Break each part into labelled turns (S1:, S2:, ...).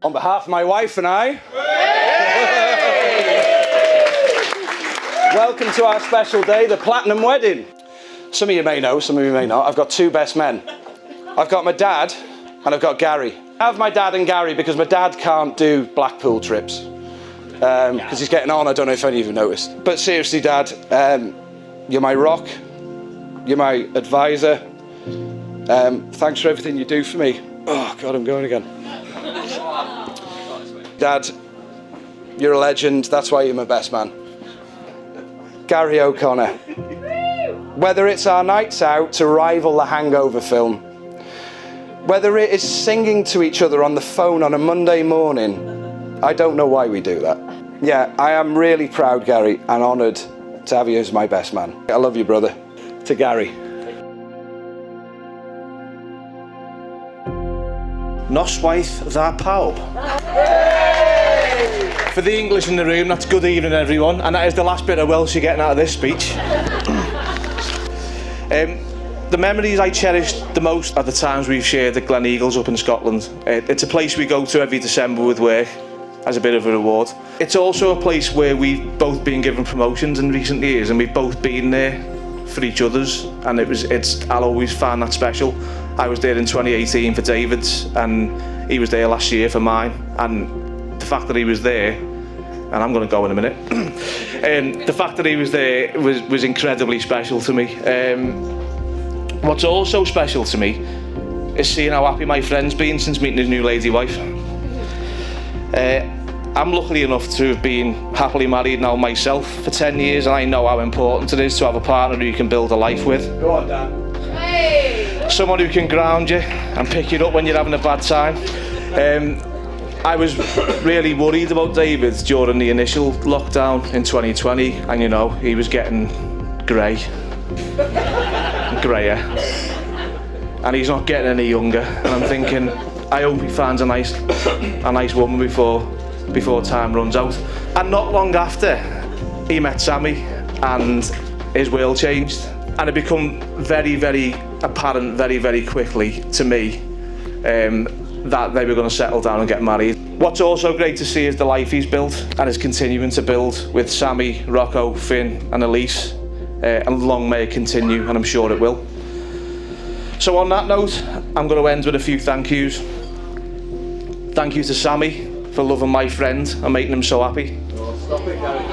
S1: On behalf of my wife and I, welcome to our special day, the Platinum Wedding. Some of you may know, some of you may not. I've got two best men. I've got my dad and I've got Gary. I have my dad and Gary because my dad can't do Blackpool trips because he's getting on. I don't know if any of you noticed. But seriously, Dad, you're my rock. You're my advisor. Thanks for everything you do for me. Oh, God, I'm going again. Dad, you're a legend. That's why you're my best man. Gary O'Connor. Whether it's our nights out to rival the Hangover film, whether it is singing to each other on the phone on a Monday morning, I don't know why we do that. Yeah, I am really proud, Gary, and honoured to have you as my best man. I love you, brother. To Gary.
S2: Noswaith dda pawb. For the English in the room, that's good evening, everyone, and that is the last bit of Welsh you're getting out of this speech. The memories I cherish the most are the times we've shared at Glen Eagles up in Scotland. It's a place we go to every December with work as a bit of a reward. It's also a place where we've both been given promotions in recent years, and we've both been there for each other's, and I'll always find that special. I was there in 2018 for David's, and he was there last year for mine, and the fact that he was there, and I'm going to go in a minute, the fact that he was there was incredibly special to me. What's also special to me is seeing how happy my friend's been since meeting his new lady wife. I'm lucky enough to have been happily married now myself for 10 years, and I know how important it is to have a partner who you can build a life with.
S1: Go on, Dan.
S3: Hey.
S2: Someone who can ground you and pick you up when you're having a bad time. I was really worried about David during the initial lockdown in 2020, and you know, he was getting greyer, and he's not getting any younger, and I'm thinking, I hope he finds a nice woman before time runs out. And not long after, he met Sami, and his world changed, and it became very, very apparent very, very quickly to me that they were going to settle down and get married. What's also great to see is the life he's built and is continuing to build with Sami, Rocco, Finn and Elise, and long may it continue, and I'm sure it will. So on that note, I'm going to end with a few thank yous. Thank you to Sami for loving my friend and making him so happy.
S1: Oh, stop it, Gary.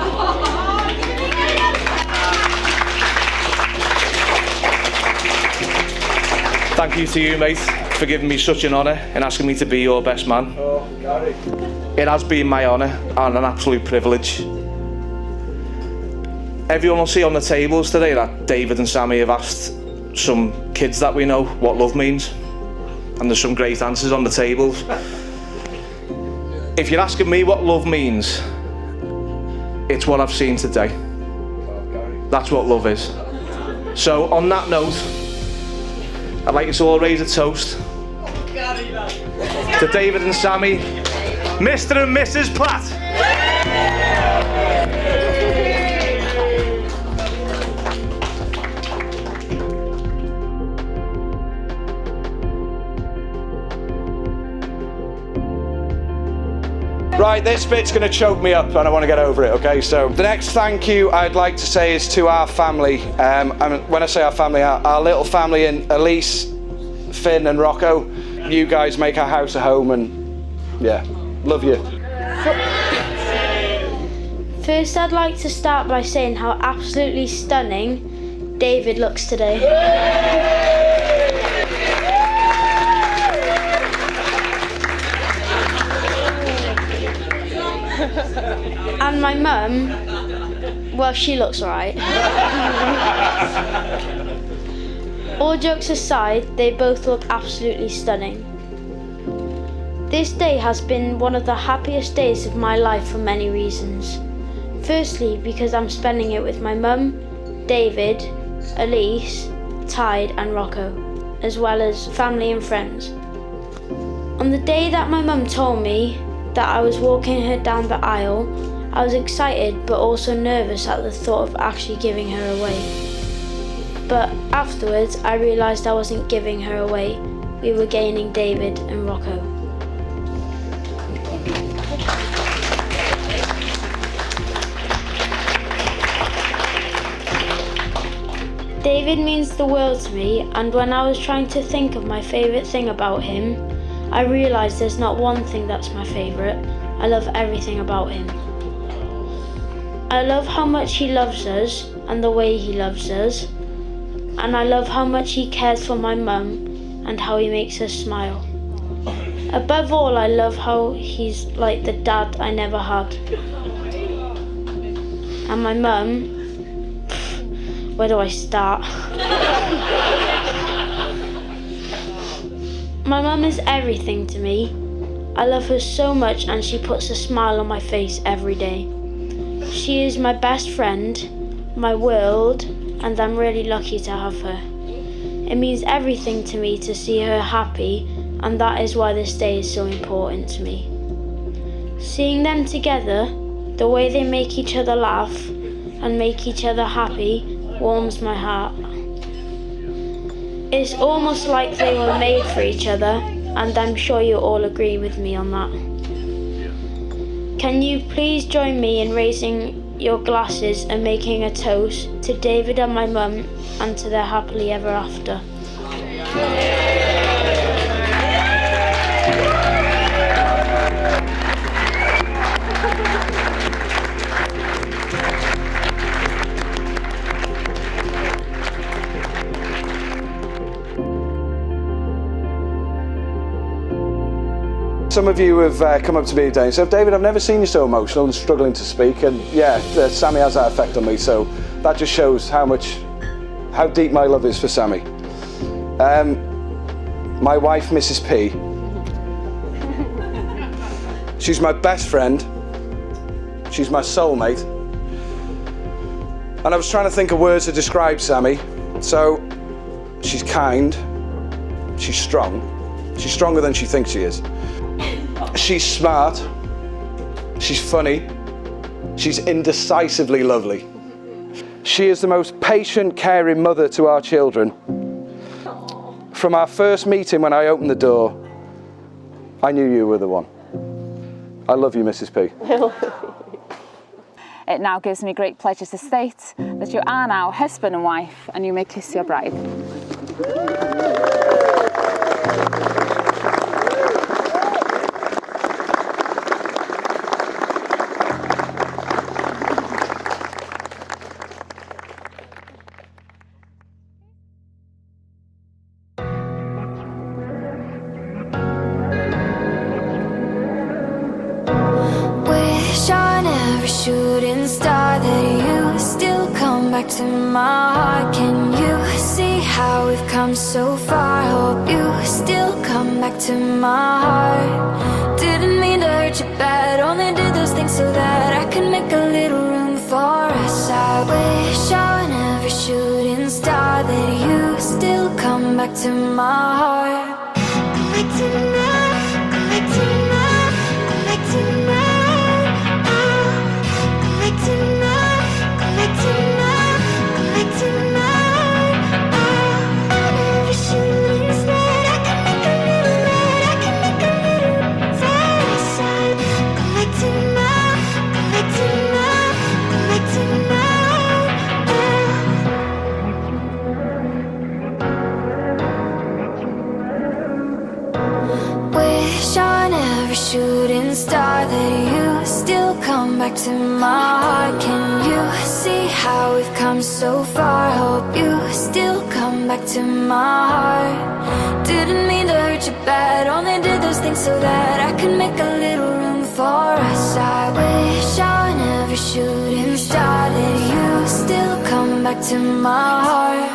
S2: Thank you to you, mate, for giving me such an honour and asking me to be your best man.
S1: Oh, Gary.
S2: It has been my honour and an absolute privilege. Everyone will see on the tables today that David and Sami have asked some kids that we know what love means, and there's some great answers on the tables. If you're asking me what love means, it's what I've seen today. That's what love is. So on that note, I'd like us all raise a toast to David and Sami, Mr. and Mrs. Platt.
S1: Right, this bit's going to choke me up and I want to get over it, okay? So the next thank you I'd like to say is to our family. And when I say our family, our little family in Elise, Finn and Rocco. You guys make our house a home, and yeah, love you.
S3: First, I'd like to start by saying how absolutely stunning David looks today. And my mum, well, she looks alright. All jokes aside, they both look absolutely stunning. This day has been one of the happiest days of my life for many reasons. Firstly, because I'm spending it with my mum, David, Elise, Tide and Rocco, as well as family and friends. On the day that my mum told me that I was walking her down the aisle, I was excited but also nervous at the thought of actually giving her away. But afterwards, I realised I wasn't giving her away. We were gaining David and Rocco. David means the world to me, and when I was trying to think of my favourite thing about him, I realised there's not one thing that's my favourite. I love everything about him. I love how much he loves us and the way he loves us, and I love how much he cares for my mum and how he makes us smile. Above all, I love how he's like the dad I never had. And my mum, where do I start? My mum is everything to me. I love her so much and she puts a smile on my face every day. She is my best friend, my world, and I'm really lucky to have her. It means everything to me to see her happy, and that is why this day is so important to me. Seeing them together, the way they make each other laugh and make each other happy, warms my heart. It's almost like they were made for each other, and I'm sure you all agree with me on that. Can you please join me in raising your glasses and making a toast to David and my mum and to their happily ever after.
S1: Some of you have come up to me today and said, David, I've never seen you so emotional and struggling to speak, and yeah, Sami has that effect on me, so that just shows how deep my love is for Sami. My wife, Mrs. P, she's my best friend, she's my soulmate, and I was trying to think of words to describe Sami. So, she's kind, she's strong, she's stronger than she thinks she is. She's smart, she's funny, she's indecisively lovely. She is the most patient, caring mother to our children. From our first meeting when I opened the door, I knew you were the one. I love you, Mrs. P.
S4: It now gives me great pleasure to state that you are now husband and wife, and you may kiss your bride.
S5: Shooting star that you still come back to my heart. Can you see how we've come so far? Hope you still come back to my heart. Didn't mean to hurt you bad, only did those things so that I could make a little room for us. I wish on every shooting star that you still come back to my heart. Come back to my, come back to my, come back to my. Shooting star that you still come back to my heart. Can you see how we've come so far? Hope you still come back to my heart. Didn't mean to hurt you bad, only did those things so that I could make a little room for us. I wish on every shooting star that you still come back to my heart.